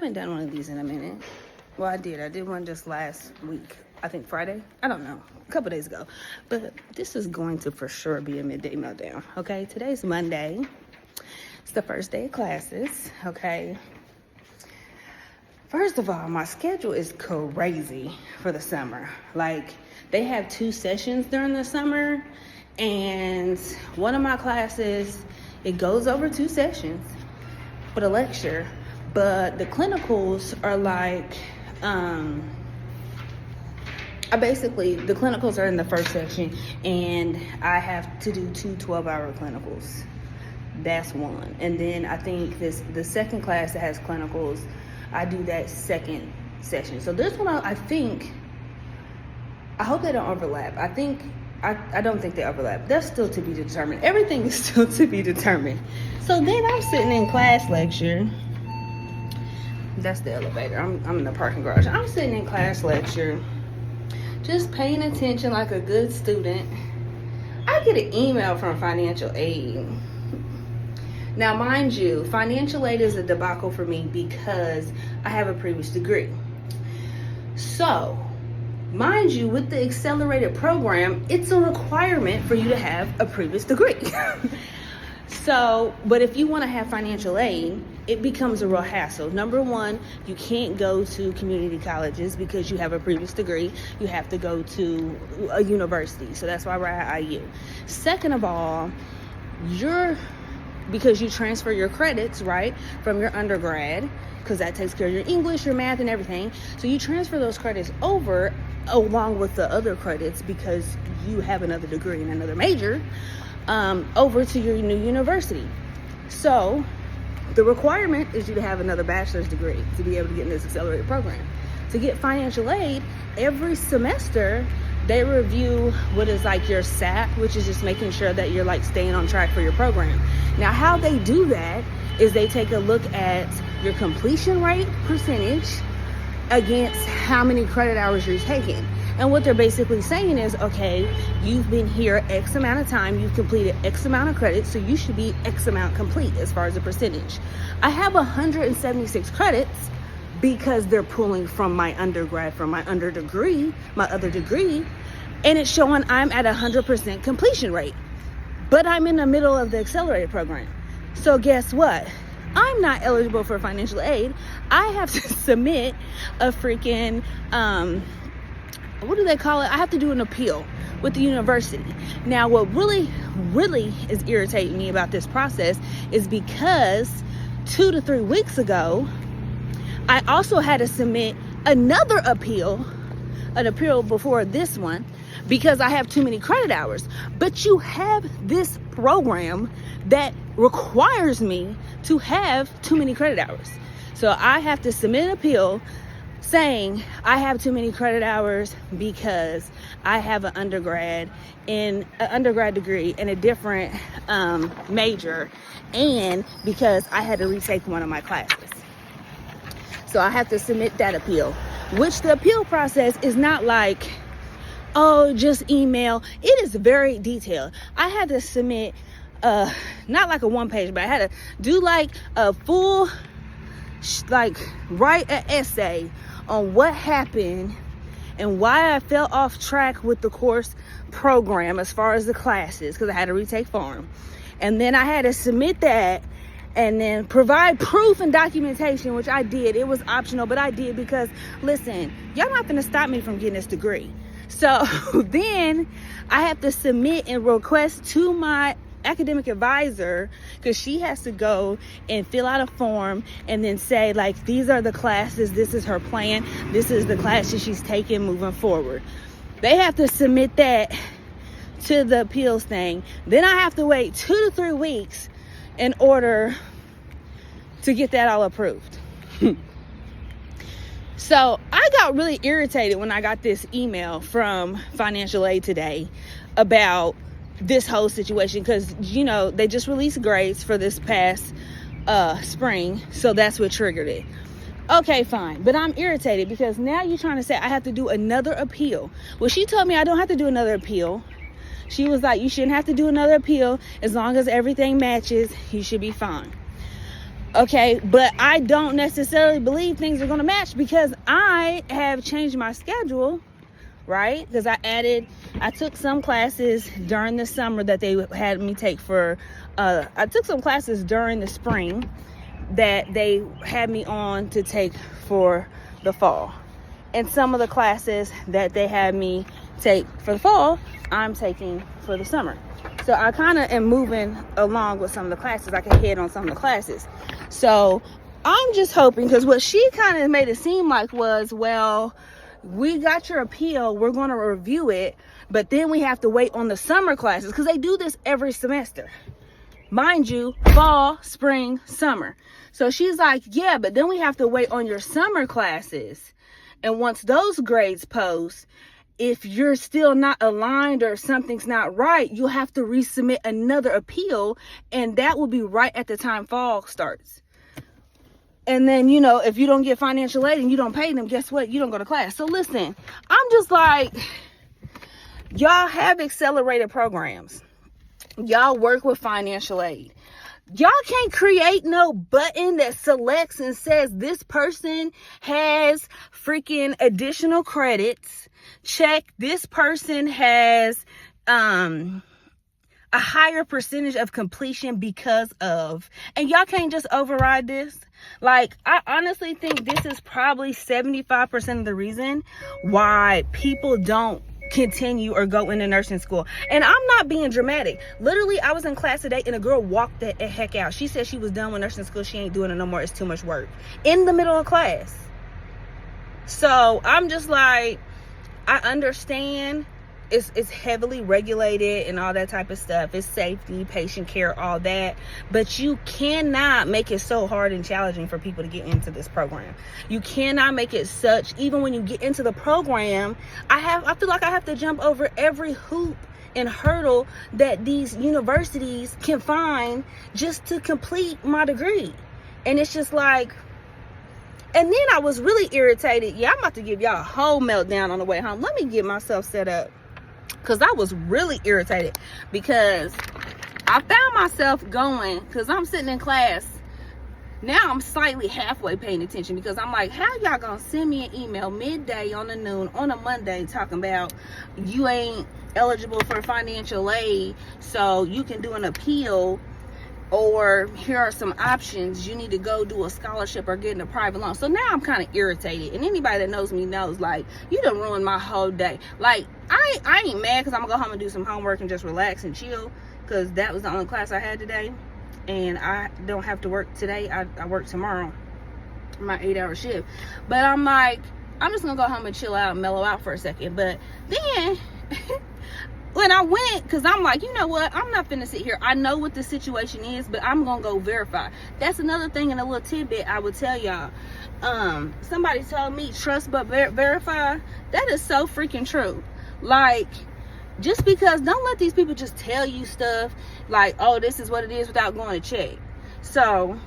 haven't done one of these in a minute. Well, I did one just last week. I think Friday. I don't know. A couple days ago. But this is going to for sure be a midday meltdown. Okay, today's Monday. It's the first day of classes. Okay. First of all, my schedule is crazy for the summer. Like, they have 2 sessions during the summer, and one of my classes, it goes over 2 sessions with a lecture, but the clinicals are like, the clinicals are in the first section, and I have to do 2 12-hour clinicals. That's one. And then I think the second class that has clinicals, I do that second session. So this one, I hope they don't overlap. I don't think they overlap. That's still to be determined. Everything is still to be determined. So then I'm sitting in class lecture. That's the elevator. I'm in the parking garage. I'm sitting in class lecture, just paying attention like a good student. I get an email from financial aid. Now, mind you, financial aid is a debacle for me because I have a previous degree. So, mind you, with the accelerated program, it's a requirement for you to have a previous degree. So, but if you want to have financial aid, it becomes a real hassle. Number one, you can't go to community colleges because you have a previous degree. You have to go to a university. So that's why we're at IU. Second of all, because you transfer your credits, right, from your undergrad, because that takes care of your English, your math, and everything. So you transfer those credits over along with the other credits because you have another degree and another major over to your new university. So the requirement is you to have another bachelor's degree to be able to get in this accelerated program. To get financial aid, every semester they review what is like your SAP, which is just making sure that you're like staying on track for your program. Now, how they do that is they take a look at your completion rate percentage against how many credit hours you're taking. And what they're basically saying is, okay, you've been here X amount of time, you've completed X amount of credits, so you should be X amount complete as far as the percentage. I have 176 credits because they're pulling from my undergrad, from my other degree, and it's showing I'm at 100% completion rate. But I'm in the middle of the accelerated program. So guess what? I'm not eligible for financial aid. I have to submit a freaking, what do they call it? I have to do an appeal with the university. Now, what really, really is irritating me about this process is because 2 to 3 weeks ago, I also had to submit another appeal, an appeal before this one, because I have too many credit hours. But you have this program that requires me to have too many credit hours. So I have to submit an appeal saying I have too many credit hours because I have an undergrad degree in a different major, and because I had to retake one of my classes. So I have to submit that appeal, which the appeal process is not like, oh, just email. It is very detailed. I had to submit, not like a 1-page, but I had to do like a full, write an essay on what happened and why I fell off track with the course program as far as the classes, because I had to retake pharm. And then I had to submit that and then provide proof and documentation, which I did. It was optional, but I did because, listen, y'all not gonna stop me from getting this degree. So then I have to submit and request to my academic advisor, because she has to go and fill out a form and then say, like, these are the classes, this is her plan, this is the classes she's taking moving forward. They have to submit that to the appeals thing. Then I have to wait 2 to 3 weeks in order to get that all approved. So I got really irritated when I got this email from financial aid today about this whole situation, because, you know, they just released grades for this past spring, so that's what triggered it. Okay, fine, but I'm irritated because now you're trying to say I have to do another appeal. Well, she told me I don't have to do another appeal. She was like, you shouldn't have to do another appeal. As long as everything matches, you should be fine. Okay, but I don't necessarily believe things are going to match because I have changed my schedule, right? Because I took some classes during the summer that they had me take for, I took some classes during the spring that they had me on to take for the fall. And some of the classes that they had me take for the fall, I'm taking for the summer. So I kind of am moving along with some of the classes. I can head on some of the classes. So I'm just hoping, because what she kind of made it seem like was, well, we got your appeal, we're going to review it, but then we have to wait on the summer classes, because they do this every semester. Mind you, fall, spring, summer. So she's like, yeah, but then we have to wait on your summer classes. And once those grades post, if you're still not aligned or something's not right, you'll have to resubmit another appeal, and that will be right at the time fall starts. And then, you know, if you don't get financial aid and you don't pay them, guess what? You don't go to class. So listen, I'm just like, y'all have accelerated programs. Y'all work with financial aid. Y'all can't create no button that selects and says this person has freaking additional credits. Check, this person has a higher percentage of completion because of, and y'all can't just override this. Like, I honestly think this is probably 75% of the reason why people don't continue or go into nursing school. And I'm not being dramatic. Literally, I was in class today and a girl walked the heck out. She said she was done with nursing school. She ain't doing it no more. It's too much work. In the middle of class. So I'm just like, I understand it's heavily regulated and all that type of stuff. It's safety, patient care, all that. But you cannot make it so hard and challenging for people to get into this program. You cannot make it such, even when you get into the program, I feel like I have to jump over every hoop and hurdle that these universities can find just to complete my degree. And it's just like, and then I was really irritated. Yeah, I'm about to give y'all a whole meltdown on the way home. Let me get myself set up. Because I was really irritated because I found myself going, because I'm sitting in class. Now I'm slightly halfway paying attention because I'm like, how y'all gonna send me an email midday on the noon on a Monday talking about you ain't eligible for financial aid, so you can do an appeal, or here are some options, you need to go do a scholarship or get in a private loan. So now I'm kind of irritated, and anybody that knows me knows, like, you done ruined my whole day. Like, I ain't mad because I'm gonna go home and do some homework and just relax and chill, because that was the only class I had today, and I don't have to work today. I work tomorrow, my 8-hour shift. But I'm like, I'm just gonna go home and chill out and mellow out for a second. But then when I went, because I'm like, you know what, I'm not finna sit here. I know what the situation is, but I'm gonna go verify. That's another thing, and a little tidbit I would tell y'all. Somebody told me trust but verify. That is so freaking true. Like, just because, don't let these people just tell you stuff like, oh, this is what it is, without going to check. So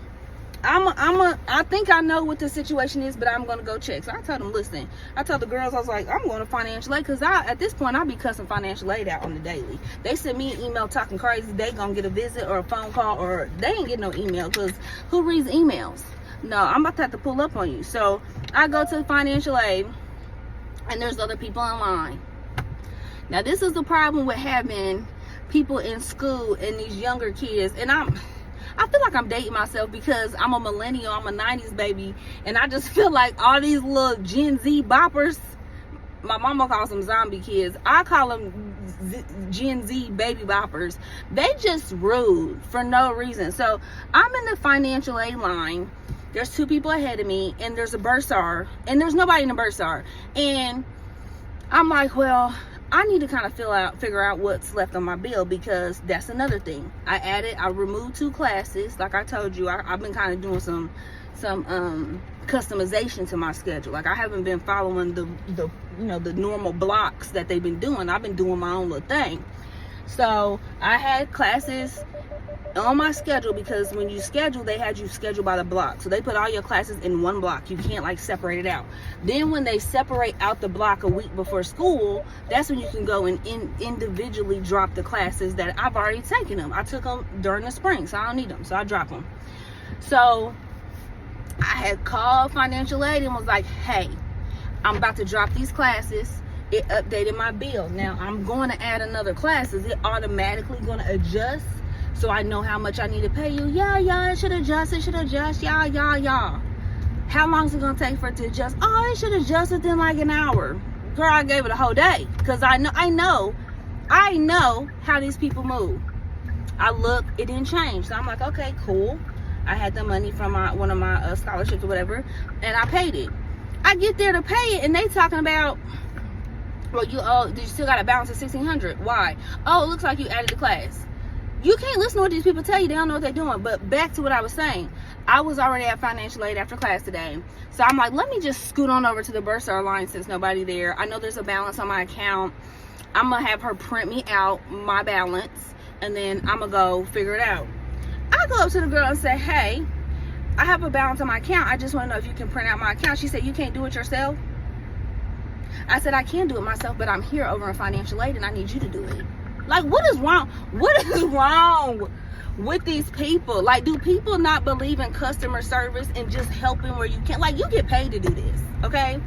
I think I know what the situation is, but I'm gonna go check. So I told them, listen, I told the girls, I was like, I'm going to financial aid, because at this point I'll be cussing financial aid out on the daily. They send me an email talking crazy, they gonna get a visit or a phone call, or they ain't get no email, because who reads emails? No, I'm about to have to pull up on you. So I go to financial aid, and there's other people in line. Now this is the problem with having people in school and these younger kids, and I feel like I'm dating myself because I'm a millennial, I'm a 90s baby, and I just feel like all these little Gen Z boppers, my mama calls them zombie kids, I call them Gen Z baby boppers, they just rude for no reason. So I'm in the financial aid line, there's 2 people ahead of me, and there's a bursar, and there's nobody in the bursar, and I'm like, well, I need to kind of figure out what's left on my bill, because that's another thing. I removed 2 classes. Like I told you, I've been kind of doing some customization to my schedule. Like, I haven't been following the normal blocks that they've been doing. I've been doing my own little thing. So I had classes on my schedule, because when you schedule, they had you scheduled by the block. So they put all your classes in one block. You can't like separate it out. Then when they separate out the block a week before school, that's when you can go and individually drop the classes that I've already taken them. I took them during the spring, so I don't need them, so I drop them. So I had called financial aid and was like, hey, I'm about to drop these classes. It updated my bill. Now I'm going to add another class. Is it automatically going to adjust so I know how much I need to pay you? Yeah, it should adjust. Yeah. How long is it going to take for it to adjust? Oh, it should adjust within like an hour. Girl, I gave it a whole day because I know how these people move. I look, it didn't change. So I'm like, okay, cool. I had the money from one of my scholarships or whatever, and I paid it. I get there to pay it, and they talking about, well, you still got a balance of $1,600. Why? Oh, it looks like you added the class. You can't listen to what these people tell you. They don't know what they're doing. But back to what I was saying. I was already at financial aid after class today. So I'm like, let me just scoot on over to the Bursar line since nobody there. I know there's a balance on my account. I'm going to have her print me out my balance, and then I'm going to go figure it out. I go up to the girl and say, hey, I have a balance on my account. I just want to know if you can print out my account. She said, you can't do it yourself? I said, I can do it myself, but I'm here over in financial aid and I need you to do it. Like, what is wrong? What is wrong with these people? Like, do people not believe in customer service and just helping where you can? Like, you get paid to do this, okay?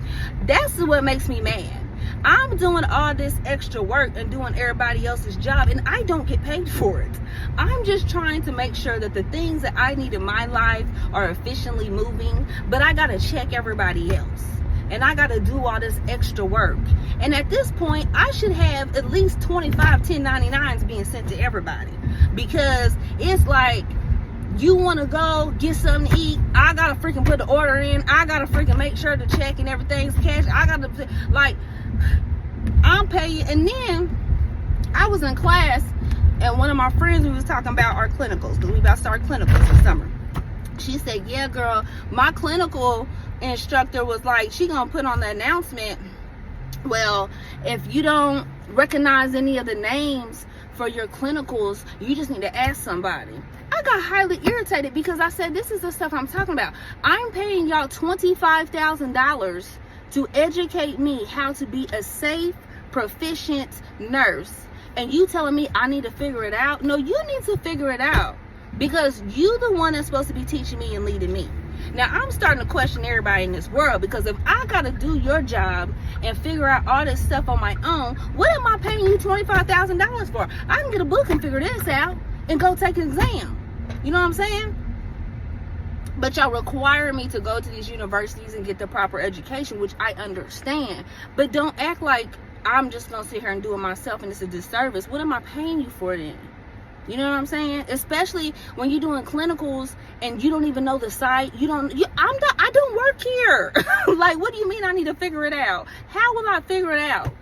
That's what makes me mad. I'm doing all this extra work and doing everybody else's job, and I don't get paid for it. I'm just trying to make sure that the things that I need in my life are efficiently moving, but I gotta check everybody else. And I gotta do all this extra work. And at this point, I should have at least 25 1099s being sent to everybody. Because it's like, you wanna go get something to eat, I gotta freaking put the order in, I gotta freaking make sure the check and everything's cash, I gotta, like, I'm paying. And then I was in class, and one of my friends, we was talking about our clinicals, because we about to start clinicals this summer. She said, yeah, girl, my clinical instructor was like, she gonna put on the announcement, well, if you don't recognize any of the names for your clinicals, you just need to ask somebody. I got highly irritated because I said, this is the stuff I'm talking about. I'm paying y'all $25,000 to educate me how to be a safe, proficient nurse, and you telling me I need to figure it out? No, you need to figure it out, because you the one that's supposed to be teaching me and leading me. Now I'm starting to question everybody in this world, because if I gotta do your job and figure out all this stuff on my own, what am I paying you $25,000 for? I can get a book and figure this out and go take an exam. You know what I'm saying? But y'all require me to go to these universities and get the proper education, which I understand. But don't act like I'm just gonna sit here and do it myself and it's a disservice. What am I paying you for then? You know what I'm saying? Especially when you're doing clinicals and you don't even know the site. I don't work here. Like, what do you mean I need to figure it out? How will I figure it out?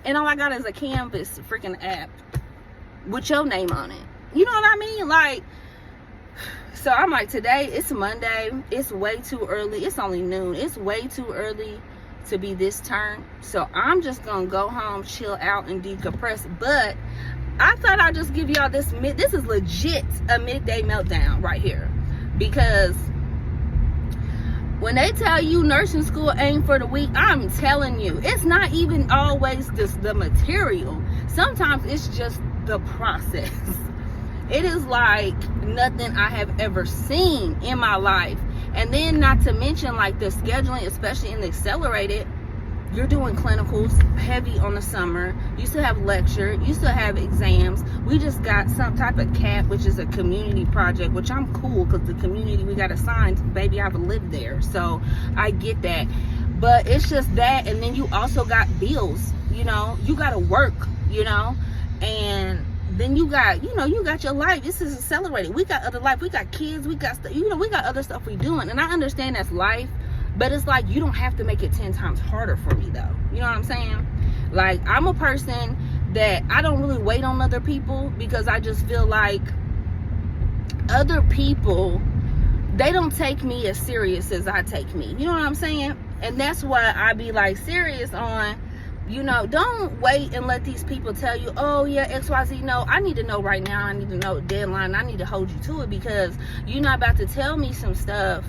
And all I got is a Canvas freaking app with your name on it. You know what I mean? Like, so I'm like, today, it's Monday. It's way too early. It's only noon. It's way too early to be this turn. So I'm just going to go home, chill out, and decompress. But I thought I'd just give y'all this. This is legit a midday meltdown right here. Because when they tell you nursing school ain't for the weak, I'm telling you, it's not even always just the material. Sometimes it's just the process. It is like nothing I have ever seen in my life. And then not to mention, like, the scheduling, especially in the accelerated, you're doing clinicals heavy on the summer. You still have lecture. You still have exams. We just got some type of CAP, which is a community project, which I'm cool, because the community we got assigned, baby, I've lived there. So I get that. But it's just that. And then you also got bills, you know. You got to work, you know. And then you got, you got your life. This is accelerated. We got other life. We got kids. We got, we got other stuff we doing. And I understand that's life, but it's like, you don't have to make it 10 times harder for me, though. You know what I'm saying? Like, I'm a person that I don't really wait on other people, because I just feel like other people, they don't take me as serious as I take me. You know what I'm saying? And that's why I be like serious on, don't wait and let these people tell you, oh yeah, XYZ. No, I need to know right now. I need to know the deadline. I need to hold you to it, because you're not about to tell me some stuff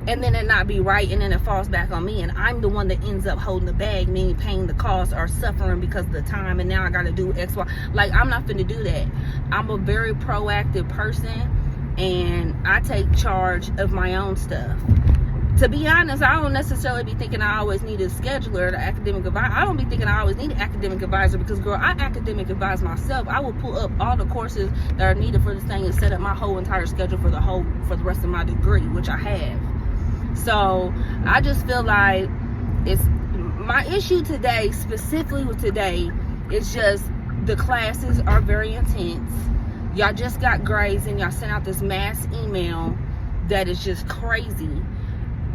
and then it not be right, and then it falls back on me, and I'm the one that ends up holding the bag, meaning paying the cost or suffering because of the time, and now I got to do X, Y. Like, I'm not finna do that. I'm a very proactive person, and I take charge of my own stuff. To be honest, I don't necessarily be thinking I always need a scheduler, an academic advisor. I don't be thinking I always need an academic advisor because, girl, I academic advise myself. I will pull up all the courses that are needed for this thing and set up my whole entire schedule for the rest of my degree, which I have. So I just feel like it's my issue today, specifically with today, is just the classes are very intense. Y'all just got grades and y'all sent out this mass email that is just crazy.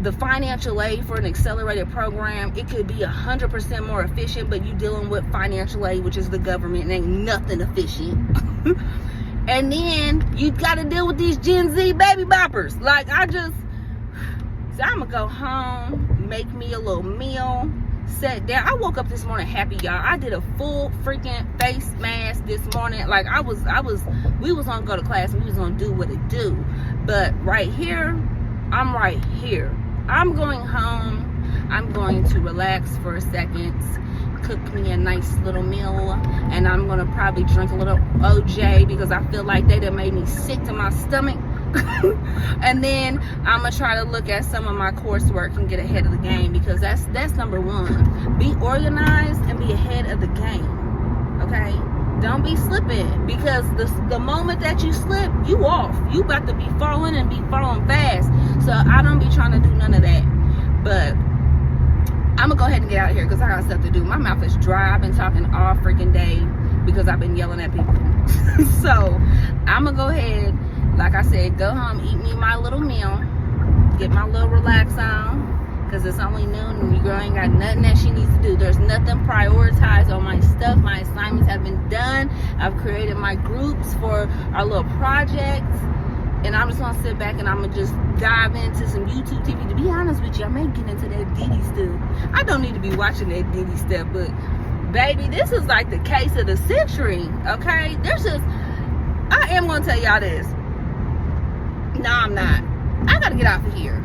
The financial aid for an accelerated program, it could be 100% more efficient, but you dealing with financial aid, which is the government, and ain't nothing efficient. And then you got to deal with these Gen Z baby boppers. Like, so I'm gonna go home, make me a little meal, sit down. I woke up this morning happy, y'all. I did a full freaking face mask this morning. Like, we was gonna go to class and we was gonna do what it do. But right here, I'm right here. I'm going home. I'm going to relax for a second, cook me a nice little meal, and I'm gonna probably drink a little OJ because I feel like they done made me sick to my stomach. And then I'm gonna try to look at some of my coursework and get ahead of the game, because that's number one. Be organized and be ahead of the game. Okay? Don't be slipping, because the moment that you slip, you off. You about to be falling and be falling fast. So I don't be trying to do none of that. But I'm gonna go ahead and get out of here because I got stuff to do. My mouth is dry. I've been talking all freaking day because I've been yelling at people. So I'm gonna go ahead, like I said, go home, eat me my little meal, get my little relax on, because it's only noon and your girl ain't got nothing that she needs to do. There's nothing prioritized on my stuff. My assignments have been done. I've created my groups for our little projects, and I'm just gonna sit back and I'm gonna just dive into some YouTube TV. To be honest with you, I may get into that Diddy stuff. I don't need to be watching that Diddy stuff, but baby, this is like the case of the century. Okay, I am gonna tell y'all this. No, I'm not. I gotta get out of here.